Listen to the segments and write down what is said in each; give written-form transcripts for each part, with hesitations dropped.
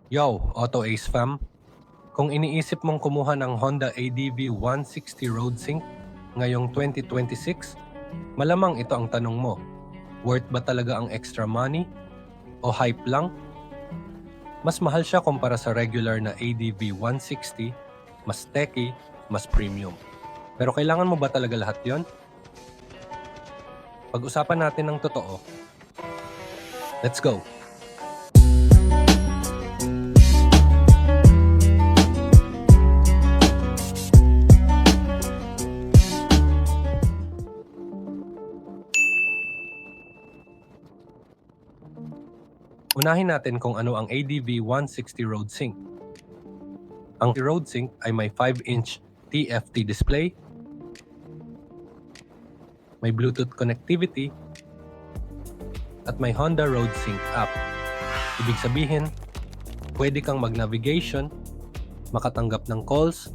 Yo, Auto Ace fam. Kung iniisip mong kumuha ng Honda ADV 160 Road Sync ngayong 2026, malamang ito ang tanong mo. Worth ba talaga ang extra money? O hype lang? Mas mahal siya kumpara sa regular na ADV 160, mas techy, mas premium. Pero kailangan mo ba talaga lahat yon? Pag-usapan natin ng totoo. Let's go! Unahin natin kung ano ang ADV 160 Road Sync. Ang Road Sync ay may 5-inch TFT display, may Bluetooth connectivity, at may Honda Road Sync app. Ibig sabihin, pwede kang mag-navigation, makatanggap ng calls,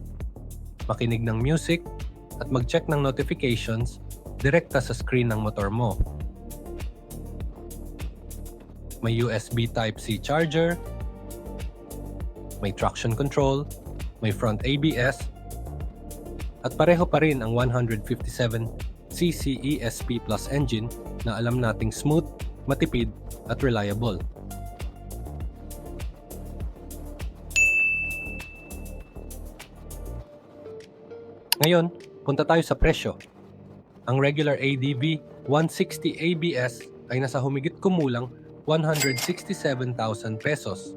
makinig ng music, at mag-check ng notifications direkta sa screen ng motor mo. May USB Type-C charger, may traction control, may front ABS, at pareho pa rin ang 157cc ESP Plus engine na alam nating smooth, matipid, at reliable. Ngayon, punta tayo sa presyo. Ang regular ADV 160 ABS ay nasa humigit kumulang 167,000 pesos,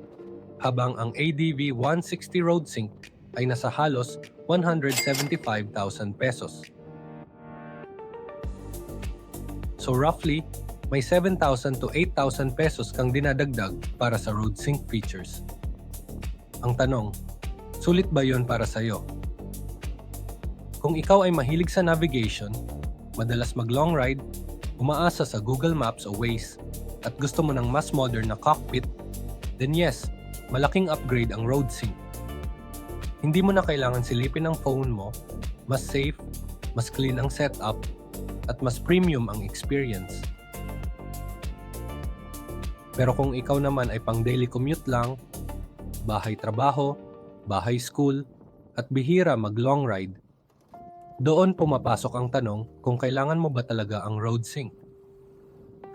habang ang ADV 160 Road Sync ay nasa halos 175,000 pesos. So roughly, may 7,000 to 8,000 pesos kang dinadagdag para sa Road Sync features. Ang tanong, sulit ba yon para sa'yo? Kung ikaw ay mahilig sa navigation, madalas mag-long ride, umaasa sa Google Maps o Waze, at gusto mo ng mas modern na cockpit, then yes, malaking upgrade ang Road Sync. Hindi mo na kailangan silipin ang phone mo, mas safe, mas clean ang setup, at mas premium ang experience. Pero kung ikaw naman ay pang daily commute lang, bahay-trabaho, bahay-school, at bihira mag-long ride, doon pumapasok ang tanong kung kailangan mo ba talaga ang Road Sync.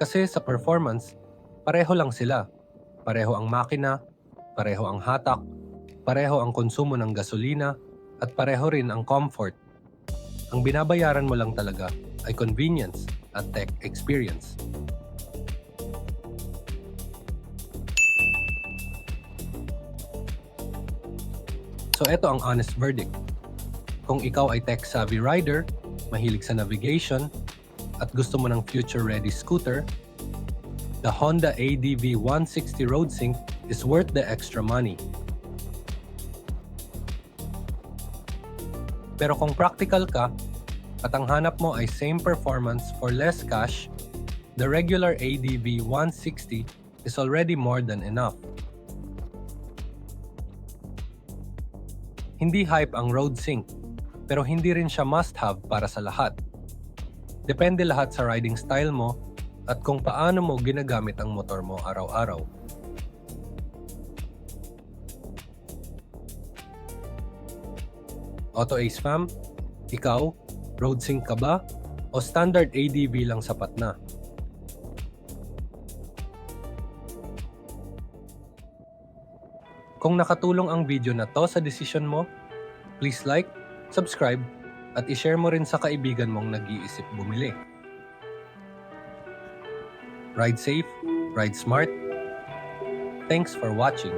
Kasi sa performance, pareho lang sila. Pareho ang makina, pareho ang hatak, pareho ang konsumo ng gasolina, at pareho rin ang comfort. Ang binabayaran mo lang talaga ay convenience at tech experience. So eto ang honest verdict. Kung ikaw ay tech-savvy rider, mahilig sa navigation, at gusto mo ng future-ready scooter, the Honda ADV 160 Road Sync is worth the extra money. Pero kung practical ka, at ang hanap mo ay same performance for less cash, the regular ADV 160 is already more than enough. Hindi hype ang Road Sync, pero hindi rin siya must-have para sa lahat. Depende lahat sa riding style mo at kung paano mo ginagamit ang motor mo araw-araw. Auto Ace fam, ikaw, Road Sync ka ba o standard ADV lang sapat na? Kung nakatulong ang video na to sa desisyon mo, please like, subscribe, at i-share mo rin sa kaibigan mong nag-iisip bumili. Ride safe, ride smart. Thanks for watching.